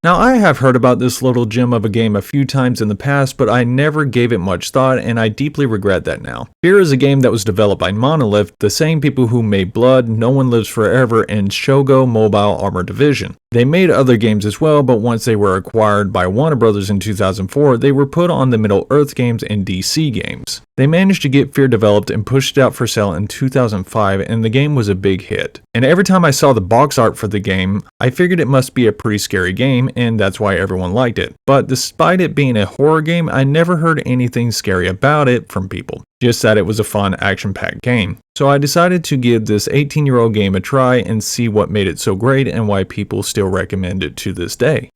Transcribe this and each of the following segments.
Now, I have heard about this little gem of a game a few times in the past, but I never gave it much thought, and I deeply regret that now. F.E.A.R is a game that was developed by Monolith, the same people who made Blood, No One Lives Forever, and Shogo Mobile Armor Division. They made other games as well, but once they were acquired by Warner Brothers in 2004, they were put on the Middle-earth games and DC games. They managed to get F.E.A.R developed and pushed it out for sale in 2005, and the game was a big hit. And every time I saw the box art for the game, I figured it must be a pretty scary game, and that's why everyone liked it. But despite it being a horror game, I never heard anything scary about it from people. Just that it was a fun, action-packed game. So I decided to give this 18-year-old game a try and see what made it so great and why people still recommend it to this day.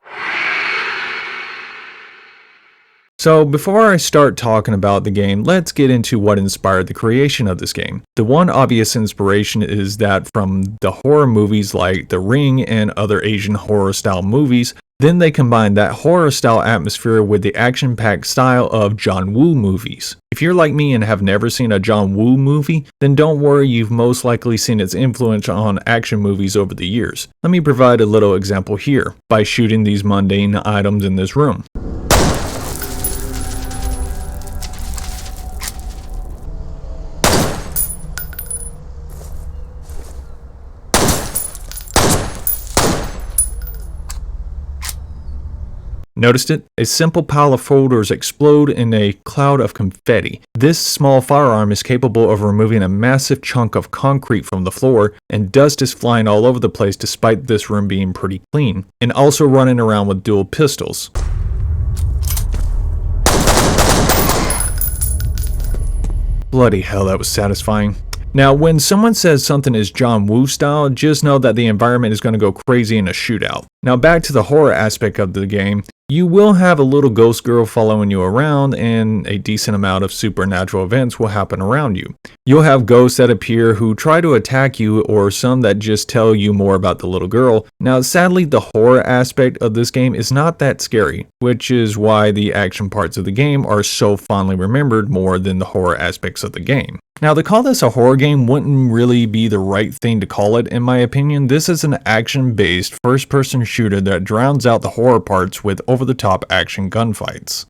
So before I start talking about the game, let's get into what inspired the creation of this game. The one obvious inspiration is that from the horror movies like The Ring and other Asian horror style movies. Then they combined that horror style atmosphere with the action-packed style of John Woo movies. If you're like me and have never seen a John Woo movie, then don't worry, you've most likely seen its influence on action movies over the years. Let me provide a little example here, by shooting these mundane items in this room. Noticed it? A simple pile of folders explode in a cloud of confetti. This small firearm is capable of removing a massive chunk of concrete from the floor, and dust is flying all over the place despite this room being pretty clean, and also running around with dual pistols. Bloody hell, that was satisfying. Now, when someone says something is John Woo style, just know that the environment is going to go crazy in a shootout. Now, back to the horror aspect of the game. You will have a little ghost girl following you around, and a decent amount of supernatural events will happen around you. You'll have ghosts that appear who try to attack you, or some that just tell you more about the little girl. Now, sadly, the horror aspect of this game is not that scary, which is why the action parts of the game are so fondly remembered more than the horror aspects of the game. Now, to call this a horror game wouldn't really be the right thing to call it, in my opinion. This is an action-based, first-person shooter that drowns out the horror parts with over-the-top action gunfights.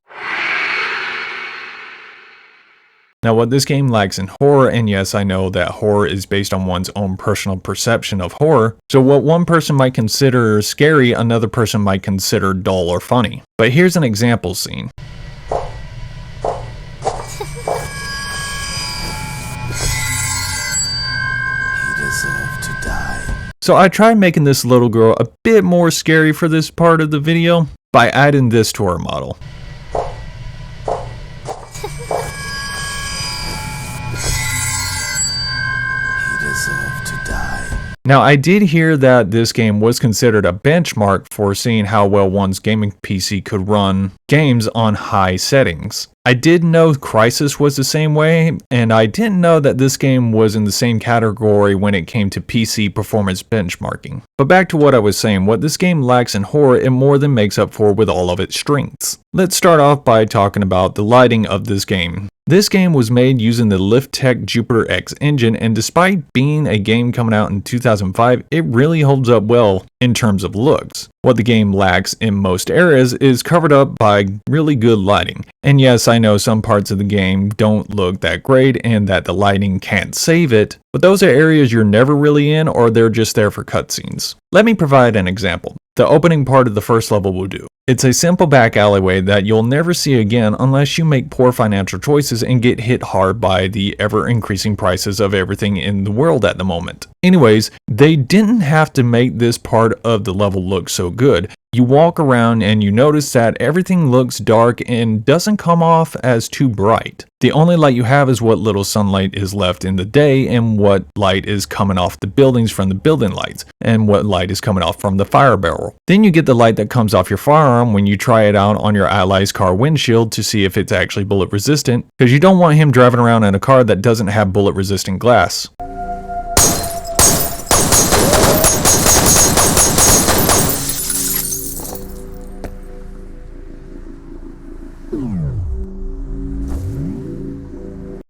Now, what this game lacks in horror, and yes, I know that horror is based on one's own personal perception of horror, so what one person might consider scary, another person might consider dull or funny. But here's an example scene. So I tried making this little girl a bit more scary for this part of the video by adding this to her model. Now, I did hear that this game was considered a benchmark for seeing how well one's gaming PC could run games on high settings. I did know Crysis was the same way, and I didn't know that this game was in the same category when it came to PC performance benchmarking. But back to what I was saying, what this game lacks in horror, it more than makes up for with all of its strengths. Let's start off by talking about the lighting of this game. This game was made using the Lifttech Jupiter X engine, and despite being a game coming out in 2005, it really holds up well in terms of looks. What the game lacks in most areas is covered up by really good lighting. And yes, I know some parts of the game don't look that great and that the lighting can't save it, but those are areas you're never really in, or they're just there for cutscenes. Let me provide an example. The opening part of the first level will do. It's a simple back alleyway that you'll never see again unless you make poor financial choices and get hit hard by the ever-increasing prices of everything in the world at the moment. Anyways, they didn't have to make this part of the level look so good. You walk around and you notice that everything looks dark and doesn't come off as too bright. The only light you have is what little sunlight is left in the day, and what light is coming off the buildings from the building lights, and what light is coming off from the fire barrel. Then you get the light that comes off your firearm when you try it out on your ally's car windshield to see if it's actually bullet resistant, because you don't want him driving around in a car that doesn't have bullet resistant glass.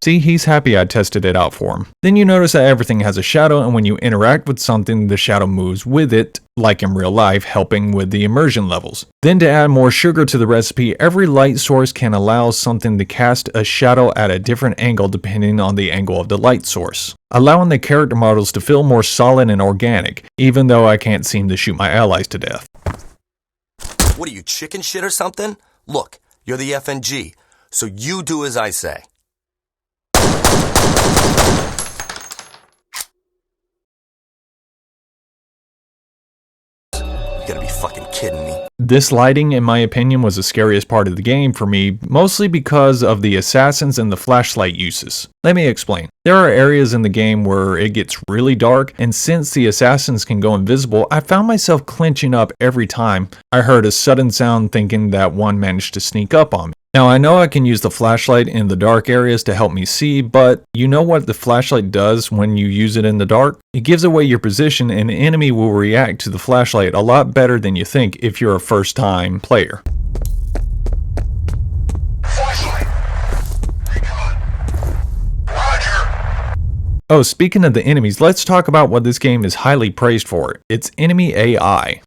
See, he's happy I tested it out for him. Then you notice that everything has a shadow, and when you interact with something, the shadow moves with it, like in real life, helping with the immersion levels. Then to add more sugar to the recipe, every light source can allow something to cast a shadow at a different angle depending on the angle of the light source, allowing the character models to feel more solid and organic, even though I can't seem to shoot my allies to death. What are you, chicken shit or something? Look, you're the FNG, so you do as I say. You gotta be fucking kidding me. This lighting, in my opinion, was the scariest part of the game for me, mostly because of the assassins and the flashlight uses. Let me explain. There are areas in the game where it gets really dark, and since the assassins can go invisible, I found myself clenching up every time I heard a sudden sound thinking that one managed to sneak up on me. Now I know I can use the flashlight in the dark areas to help me see, but you know what the flashlight does when you use it in the dark? It gives away your position, and an enemy will react to the flashlight a lot better than you think if you're a first time player. Flashlight. Recon. Roger. Oh, speaking of the enemies, let's talk about what this game is highly praised for. It's enemy AI.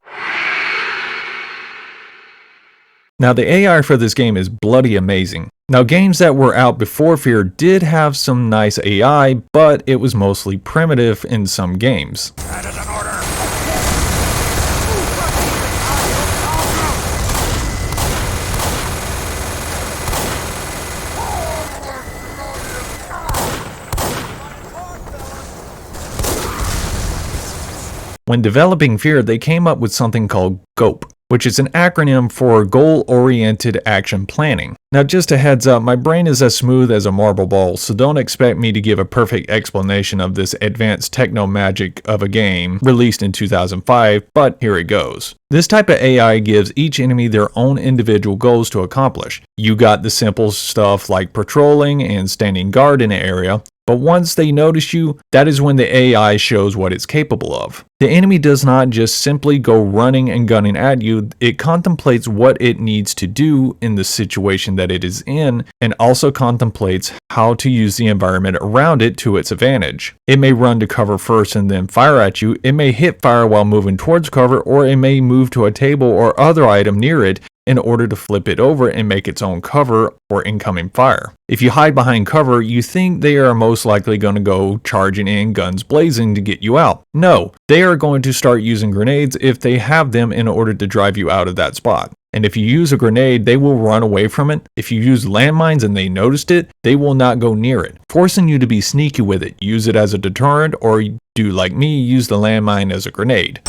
Now the AI for this game is bloody amazing. Now games that were out before F.E.A.R did have some nice AI, but it was mostly primitive in some games. That is an order. When developing F.E.A.R, they came up with something called GOAP, which is an acronym for Goal-Oriented Action Planning. Now just a heads up, my brain is as smooth as a marble ball, so don't expect me to give a perfect explanation of this advanced techno-magic of a game released in 2005, but here it goes. This type of AI gives each enemy their own individual goals to accomplish. You got the simple stuff like patrolling and standing guard in an area, but once they notice you, that is when the AI shows what it's capable of. The enemy does not just simply go running and gunning at you, it contemplates what it needs to do in the situation that it is in, and also contemplates how to use the environment around it to its advantage. It may run to cover first and then fire at you, it may hit fire while moving towards cover, or it may move to a table or other item near it in order to flip it over and make its own cover for incoming fire. If you hide behind cover, you think they are most likely going to go charging in guns blazing to get you out. No, they are going to start using grenades if they have them in order to drive you out of that spot. And if you use a grenade, they will run away from it. If you use landmines and they noticed it, they will not go near it, forcing you to be sneaky with it. Use it as a deterrent, or do like me, use the landmine as a grenade.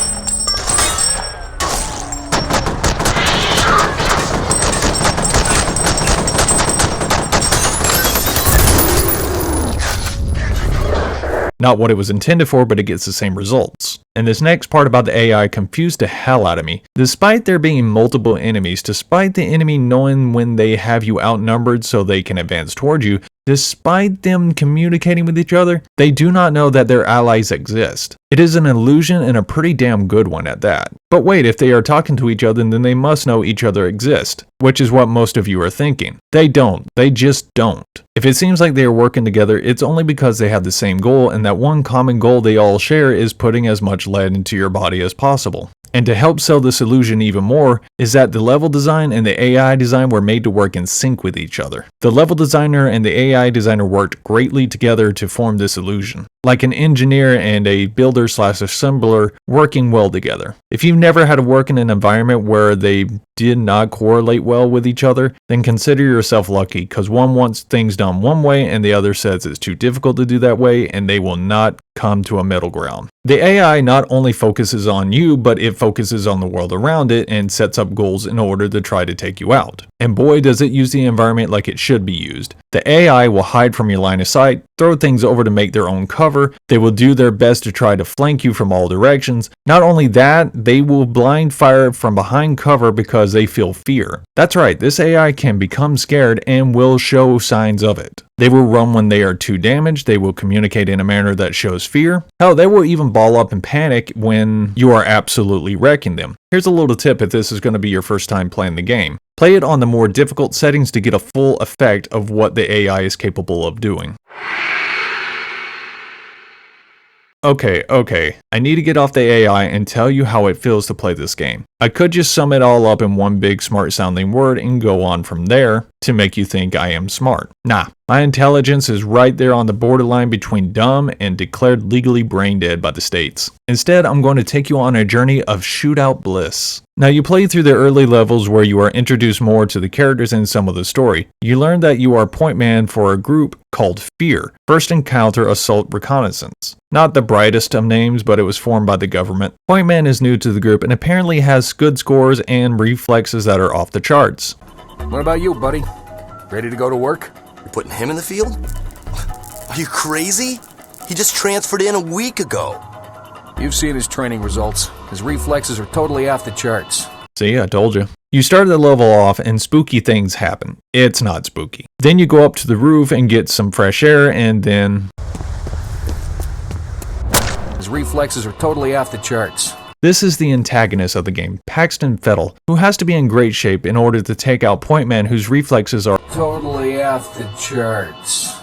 Not what it was intended for, but it gets the same results. And this next part about the AI confused the hell out of me. Despite there being multiple enemies, despite the enemy knowing when they have you outnumbered so they can advance towards you, despite them communicating with each other, they do not know that their allies exist. It is an illusion, and a pretty damn good one at that. But wait, if they are talking to each other, then they must know each other exist, which is what most of you are thinking. They don't. They just don't. If it seems like they are working together, it's only because they have the same goal, and that one common goal they all share is putting as much lead into your body as possible. And to help sell this illusion even more is that the level design and the AI design were made to work in sync with each other. The level designer and the AI designer worked greatly together to form this illusion, like an engineer and a builder/assembler working well together. If you've never had to work in an environment where they did not correlate well with each other, then consider yourself lucky, because one wants things done one way and the other says it's too difficult to do that way, and they will not come to a middle ground. The AI not only focuses on you, but it focuses on the world around it and sets up goals in order to try to take you out. And boy, does it use the environment like it should be used. The AI will hide from your line of sight, throw things over to make their own cover, cover. They will do their best to try to flank you from all directions. Not only that, they will blind fire from behind cover because they feel fear. That's right, this AI can become scared and will show signs of it. They will run when they are too damaged. They will communicate in a manner that shows fear. Hell, they will even ball up and panic when you are absolutely wrecking them. Here's a little tip if this is going to be your first time playing the game. Play it on the more difficult settings to get a full effect of what the AI is capable of doing. Okay, I need to get off the AI and tell you how it feels to play this game. I could just sum it all up in one big smart sounding word and go on from there to make you think I am smart. Nah, my intelligence is right there on the borderline between dumb and declared legally brain dead by the states. Instead, I'm going to take you on a journey of shootout bliss. Now, you play through the early levels where you are introduced more to the characters and some of the story. You learn that you are point man for a group called F.E.A.R, First Encounter Assault Reconnaissance. Not the brightest of names, but it was formed by the government. Point man is new to the group and apparently has good scores and reflexes that are off the charts. What about you, buddy? Ready to go to work? You're putting him in the field? Are you crazy? He just transferred in a week ago. You've seen his training results. His reflexes are totally off the charts. See, I told you. You start the level off and spooky things happen. It's not spooky. Then you go up to the roof and get some fresh air and then... His reflexes are totally off the charts. This is the antagonist of the game, Paxton Fettel, who has to be in great shape in order to take out Point Man whose reflexes are totally off the charts.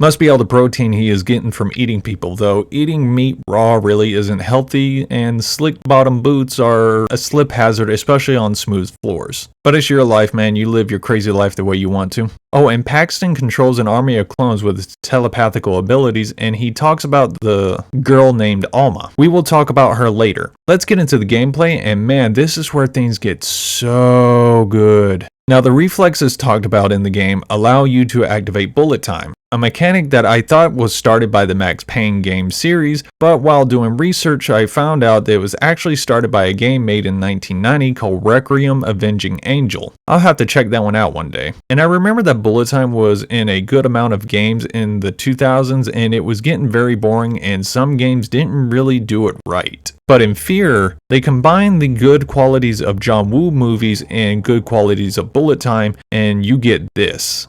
Must be all the protein he is getting from eating people, though eating meat raw really isn't healthy, and slick bottom boots are a slip hazard, especially on smooth floors. But it's your life, man. You live your crazy life the way you want to. Oh, and Paxton controls an army of clones with his telepathical abilities, and he talks about the girl named Alma. We will talk about her later. Let's get into the gameplay, and man, this is where things get so good. Now, the reflexes talked about in the game allow you to activate bullet time, a mechanic that I thought was started by the Max Payne game series, but while doing research I found out that it was actually started by a game made in 1990 called Requiem Avenging Angel. I'll have to check that one out one day. And I remember that bullet time was in a good amount of games in the 2000s, and it was getting very boring and some games didn't really do it right. But in F.E.A.R, they combine the good qualities of John Woo movies and good qualities of bullet time, and you get this.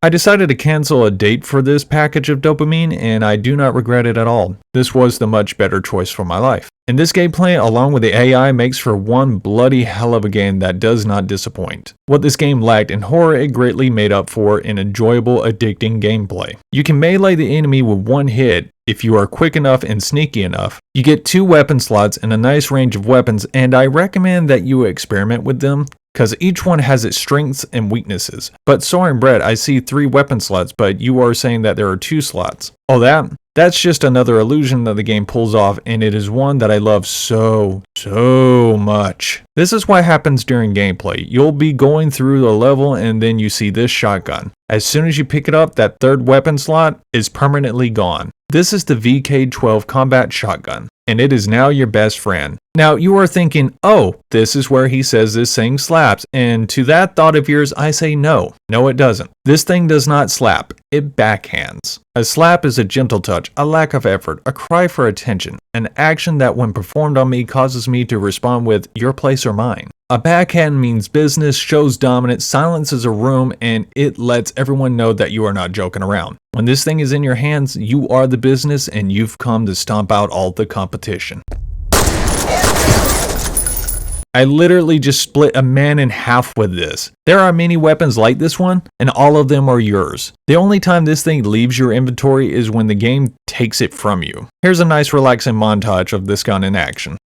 I decided to cancel a date for this package of dopamine, and I do not regret it at all. This was the much better choice for my life. And this gameplay, along with the AI, makes for one bloody hell of a game that does not disappoint. What this game lacked in horror, it greatly made up for in enjoyable, addicting gameplay. You can melee the enemy with one hit if you are quick enough and sneaky enough. You get 2 weapon slots and a nice range of weapons, and I recommend that you experiment with them, because each one has its strengths and weaknesses. But Soaring Brett, I see 3 weapon slots, but you are saying that there are 2 slots. Oh, that's just another illusion that the game pulls off, and it is one that I love so much. This is what happens during gameplay. You'll be going through the level and then you see this shotgun. As soon as you pick it up, that 3rd weapon slot is permanently gone. This is the VK-12 combat shotgun, and it is now your best friend. Now you are thinking, oh, this is where he says this thing slaps, and to that thought of yours I say no. No, it doesn't. This thing does not slap, it backhands. A slap is a gentle touch, a lack of effort, a cry for attention, an action that when performed on me causes me to respond with your place or mine. A backhand means business, shows dominance, silences a room, and it lets everyone know that you are not joking around. When this thing is in your hands, you are the business and you've come to stomp out all the competition. I literally just split a man in half with this. There are many weapons like this one, and all of them are yours. The only time this thing leaves your inventory is when the game takes it from you. Here's a nice relaxing montage of this gun in action.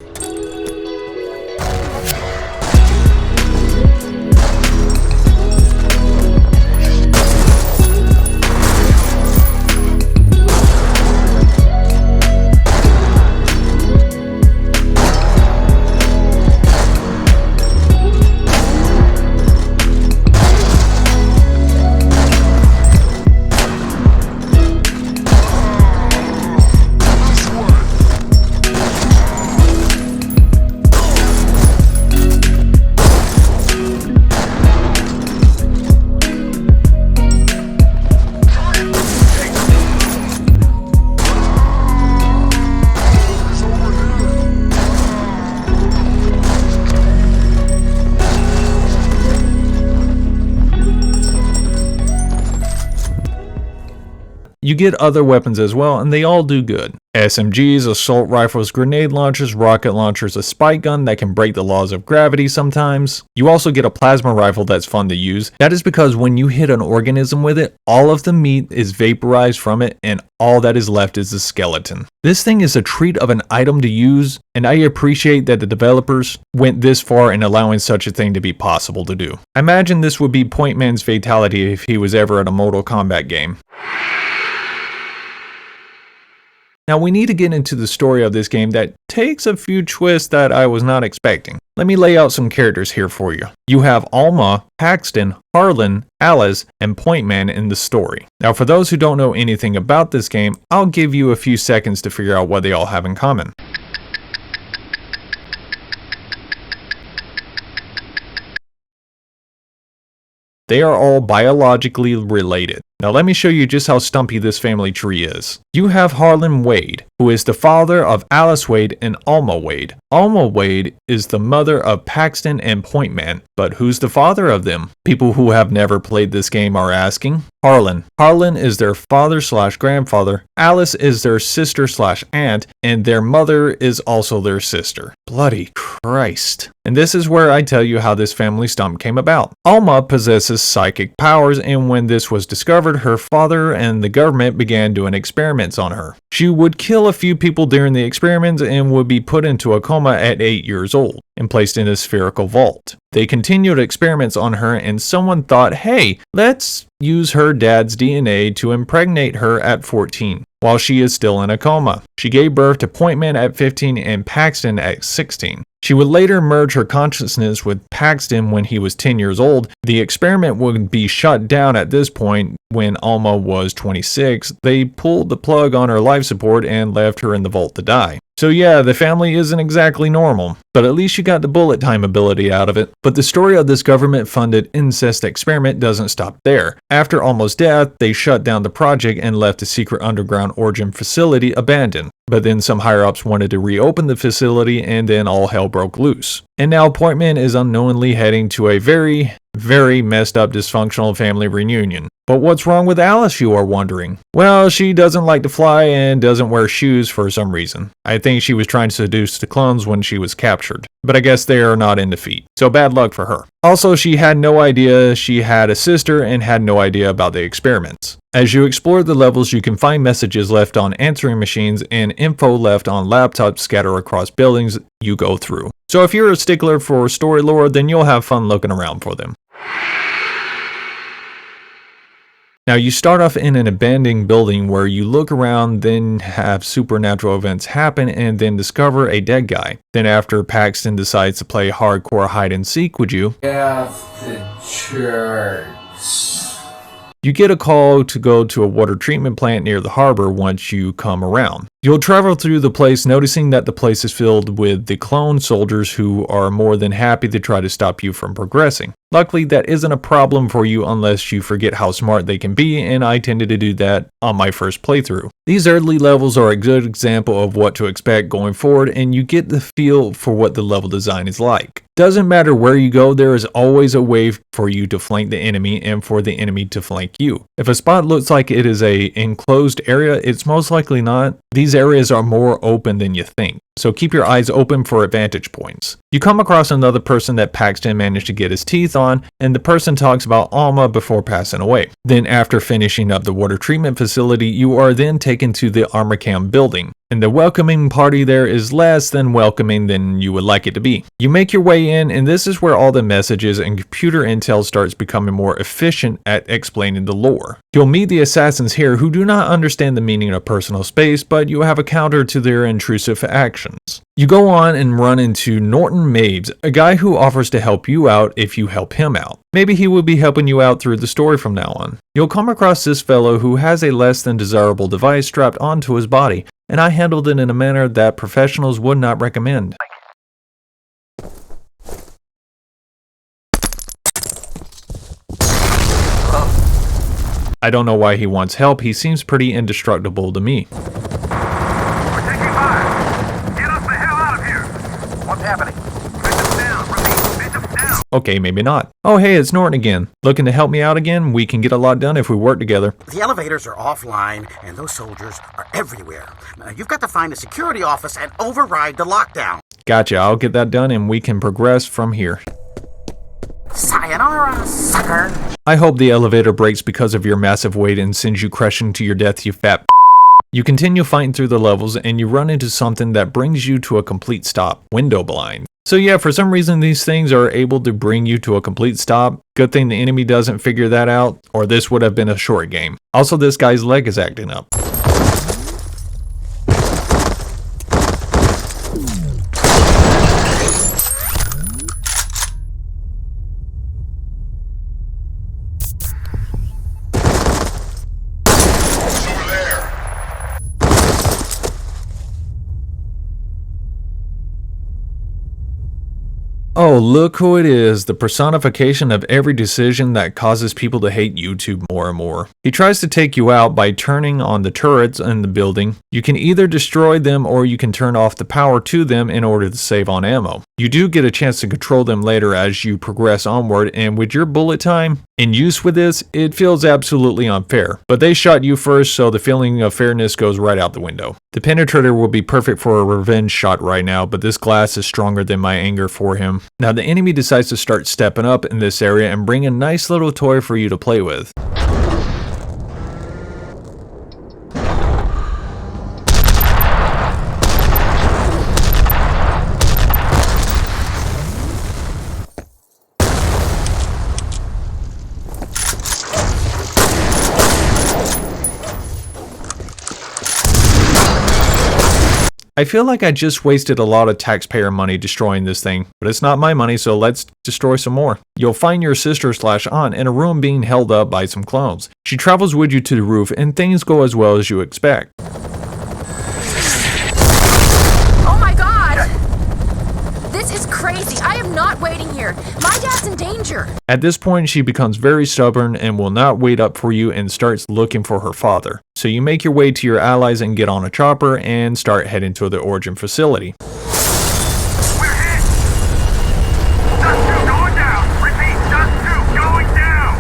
You get other weapons as well, and they all do good. SMGs, assault rifles, grenade launchers, rocket launchers, a spike gun that can break the laws of gravity sometimes. You also get a plasma rifle that's fun to use. That is because when you hit an organism with it, all of the meat is vaporized from it and all that is left is the skeleton. This thing is a treat of an item to use, and I appreciate that the developers went this far in allowing such a thing to be possible to do. I imagine this would be Point Man's fatality if he was ever at a Mortal Kombat game. Now we need to get into the story of this game that takes a few twists that I was not expecting. Let me lay out some characters here for you. You have Alma, Paxton, Harlan, Alice, and Point Man in the story. Now for those who don't know anything about this game, I'll give you a few seconds to figure out what they all have in common. They are all biologically related. Now let me show you just how stumpy this family tree is. You have Harlan Wade, who is the father of Alice Wade and Alma Wade. Alma Wade is the mother of Paxton and Point Man, but who's the father of them? People who have never played this game are asking. Harlan. Harlan is their father/grandfather, Alice is their sister/aunt, and their mother is also their sister. Bloody Christ. And this is where I tell you how this family stump came about. Alma possesses psychic powers, and when this was discovered, her father and the government began doing experiments on her. She would kill a few people during the experiments and would be put into a coma at 8 years old and placed in a spherical vault. They continued experiments on her, and someone thought, hey, let's use her dad's DNA to impregnate her at 14 while she is still in a coma. She gave birth to Point Man at 15 and Paxton at 16. She would later merge her consciousness with Paxton when he was 10 years old. The experiment would be shut down at this point when Alma was 26. They pulled the plug on her life support and left her in the vault to die. So yeah, the family isn't exactly normal, but at least you got the bullet time ability out of it. But the story of this government-funded incest experiment doesn't stop there. After Alma's death, they shut down the project and left the secret underground origin facility abandoned. But then some higher-ups wanted to reopen the facility, and then all hell broke loose. And now Point Man is unknowingly heading to a very messed up dysfunctional family reunion. But what's wrong with Alice, you are wondering? Well, she doesn't like to fly and doesn't wear shoes for some reason. I think she was trying to seduce the clones when she was captured, but I guess they are not in defeat, so bad luck for her. Also, she had no idea she had a sister and had no idea about the experiments. As you explore the levels, you can find messages left on answering machines and info left on laptops scattered across buildings you go through. So if you're a stickler for story lore, then you'll have fun looking around for them. Now you start off in an abandoned building where you look around, then have supernatural events happen, and then discover a dead guy. Then after Paxton decides to play hardcore hide and seek with you, Off the charts. You get a call to go to a water treatment plant near the harbor once you come around. You'll travel through the place, noticing that the place is filled with the clone soldiers who are more than happy to try to stop you from progressing. Luckily, that isn't a problem for you unless you forget how smart they can be, and I tended to do that on my first playthrough. These early levels are a good example of what to expect going forward, and you get the feel for what the level design is like. Doesn't matter where you go, there is always a way for you to flank the enemy and for the enemy to flank you. If a spot looks like it is a enclosed area, it's most likely not. These areas are more open than you think, so keep your eyes open for advantage points. You come across another person that Paxton managed to get his teeth on, and the person talks about Alma before passing away. Then after finishing up the water treatment facility, you are then taken to the armor camp building, and the welcoming party there is less than welcoming than you would like it to be. You make your way in, and this is where all the messages and computer intel starts becoming more efficient at explaining the lore. You'll meet the assassins here who do not understand the meaning of personal space, but you have a counter to their intrusive actions. You go on and run into Norton Mabes, a guy who offers to help you out if you help him out. Maybe he will be helping you out through the story from now on. You'll come across this fellow who has a less than desirable device strapped onto his body, and I handled it in a manner that professionals would not recommend. I don't know why he wants help, he seems pretty indestructible to me. We're taking fire. Get us the hell out of here. What's happening? Bishop's down. Repeat, Bishop's down. Okay, maybe not. Oh hey, it's Norton again. Looking to help me out again? We can get a lot done if we work together. The elevators are offline, and those soldiers are everywhere. You've got to find the security office and override the lockdown. Gotcha, I'll get that done and we can progress from here. Sayonara, sucker. I hope the elevator breaks because of your massive weight and sends you crashing to your death, you fat. You continue fighting through the levels and you run into something that brings you to a complete stop. Window blind. So yeah, for some reason these things are able to bring you to a complete stop. Good thing the enemy doesn't figure that out, or this would have been a short game. Also, this guy's leg is acting up. Oh, look who it is, the personification of every decision that causes people to hate YouTube more and more. He tries to take you out by turning on the turrets in the building. You can either destroy them or you can turn off the power to them in order to save on ammo. You do get a chance to control them later as you progress onward, and with your bullet time in use with this, it feels absolutely unfair. But they shot you first, so the feeling of fairness goes right out the window. The penetrator will be perfect for a revenge shot right now, but this glass is stronger than my anger for him. Now the enemy decides to start stepping up in this area and bring a nice little toy for you to play with. I feel like I just wasted a lot of taxpayer money destroying this thing, but it's not my money, so let's destroy some more. You'll find your sister/aunt in a room being held up by some clones. She travels with you to the roof and things go as well as you expect. Oh my god! This is crazy. I am not waiting here. My dad's in danger. At this point, she becomes very stubborn and will not wait up for you and starts looking for her father. So you make your way to your allies and get on a chopper and start heading to the origin facility. We're hit! Dust 2 going down! Repeat, Dust 2 going down!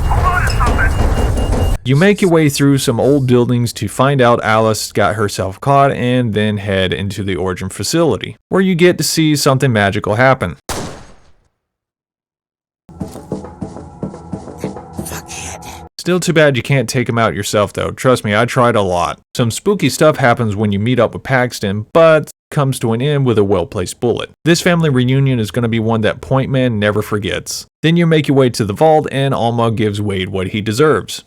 Hold on to something! You make your way through some old buildings to find out Alice got herself caught and then head into the origin facility, where you get to see something magical happen. Still too bad you can't take him out yourself though, trust me, I tried a lot. Some spooky stuff happens when you meet up with Paxton, but comes to an end with a well-placed bullet. This family reunion is going to be one that Point Man never forgets. Then you make your way to the vault and Alma gives Wade what he deserves.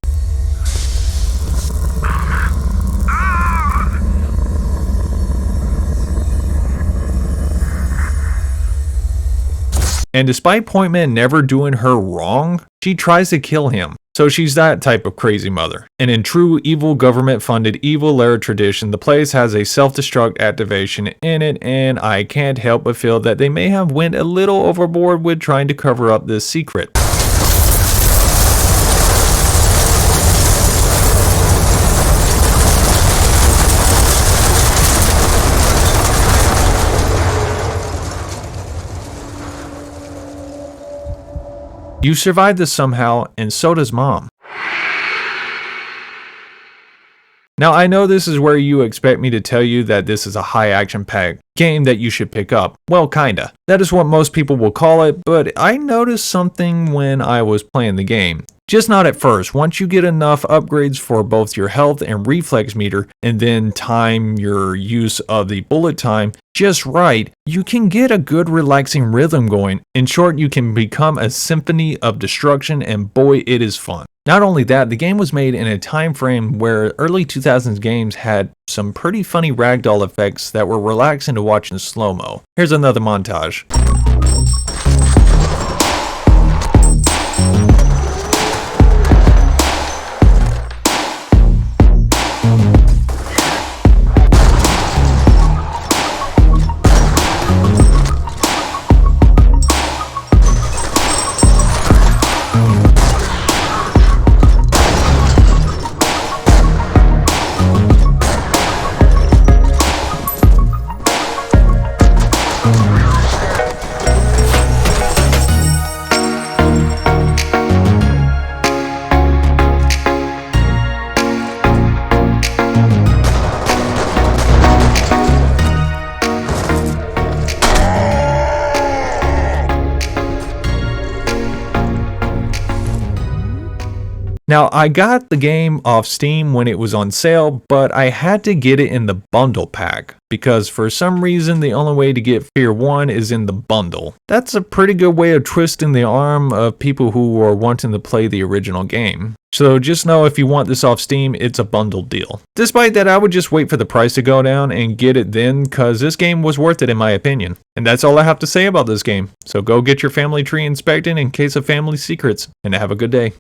And despite Point Man never doing her wrong, she tries to kill him. So she's that type of crazy mother. And in true evil government-funded evil lair tradition, the place has a self-destruct activation in it, and I can't help but feel that they may have went a little overboard with trying to cover up this secret. You survive this somehow, and so does Mom. Now I know this is where you expect me to tell you that this is a high action packed game that you should pick up. Well, kinda. That is what most people will call it, but I noticed something when I was playing the game. Just not at first. Once you get enough upgrades for both your health and reflex meter, and then time your use of the bullet time just right, you can get a good relaxing rhythm going. In short, you can become a symphony of destruction, and boy, it is fun. Not only that, the game was made in a time frame where early 2000s games had some pretty funny ragdoll effects that were relaxing to watch in slow-mo. Here's another montage. Now, I got the game off Steam when it was on sale, but I had to get it in the bundle pack, because for some reason the only way to get F.E.A.R 1 is in the bundle. That's a pretty good way of twisting the arm of people who are wanting to play the original game. So just know if you want this off Steam, it's a bundle deal. Despite that, I would just wait for the price to go down and get it then, cause this game was worth it in my opinion. And that's all I have to say about this game. So go get your family tree inspected in case of family secrets, and have a good day.